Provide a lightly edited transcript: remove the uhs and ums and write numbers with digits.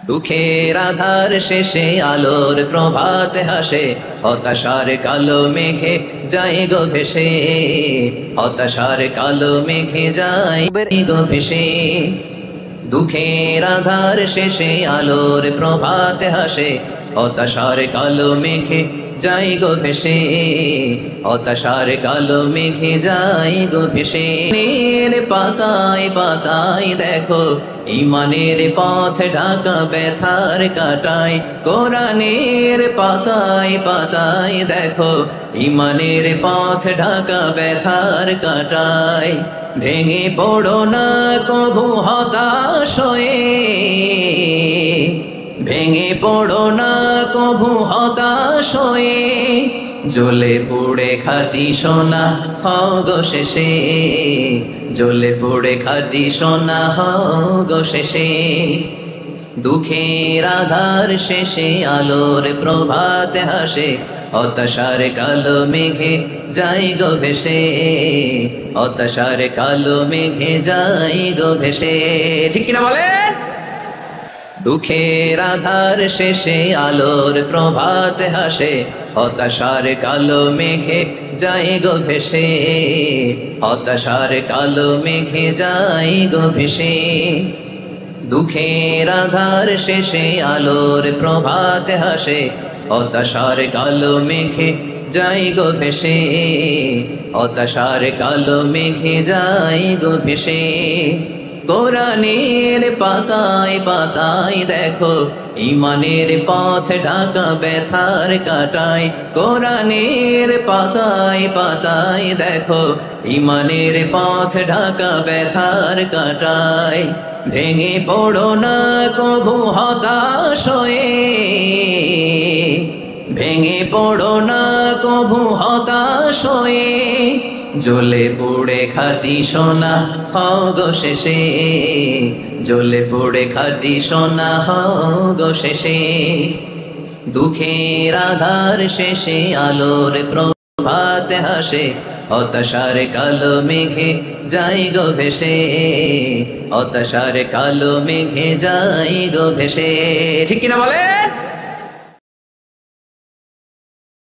দুঃখের আধার শেষে আলোর প্রভাত হাসে, হতাশার কালো মেঘে যায় গো ভেসে, হতাশার কালো মেঘে যায় গো ভেসে। দুঃখের আধার শেষে আলোর প্রভাত হাসে, হতাশার কালো মেঘে যাই গো ভেসে, হতাশার কালো মেঘে যাই গো ভেসে। পাতায় পাতায় দেখো ইমানের পথ ঢাকা ব্যথার কাটায়, কোরআনের পাতায় পাতায় দেখো ইমানের পথ ঢাকা ব্যথার কাটায়। ভেঙে পড়ো না কভু হতাশ হয়ে, ভেঙে পড়ো না কভু হতাশ হয়ে, জ্বলে পুড়ে খাঁটি সোনা হও গো শেষে, জ্বলে পুড়ে খাঁটি সোনা হও গো শেষে। দুঃখের আধার শেষে আলোর প্রভাত হাসে, হতাশার কালো মেঘে যাই গো ভেসে, হতাশার কালো মেঘে যাই গো ভেসে। ঠিক কিনা বলেন? দুঃখের আধার শেষে আলোর প্রভাত হাসে, হতাশার কালো মেঘে যাই গো ভেসে, হতাশার কালো মেঘে যাই গো ভেসে। দুঃখের আধার শেষে আলোর প্রভাত হাসে, হতাশার কালো মেঘে যাই গো ভেসে, হতাশার কালো মেঘে যাই গো ভেসে। কোরআনের পাতায় পাতায় দেখো ইমানের পথ ঢাকা ব্যথার কাটায়, কোরআনের পাতায় পাতায় দেখো ইমানের পথ ঢাকা ব্যথার কাটায়। ভেঙে পড়ো না কভু হতাশ হয়ে, ভেঙে পড়ো না কভু হতাশ হয়ে, জ্বলে পুড়ে খাঁটি সোনা হও গো শেষে, জ্বলে পুড়ে খাঁটি সোনা হও গো শেষে। দুঃখের আধার শেষে আলোর প্রভাত হাসে, হতাশার কালো মেঘে যাই গো ভেসে, হতাশার কালো মেঘে যাই গো ভেসে। ঠিক কিনা বলে?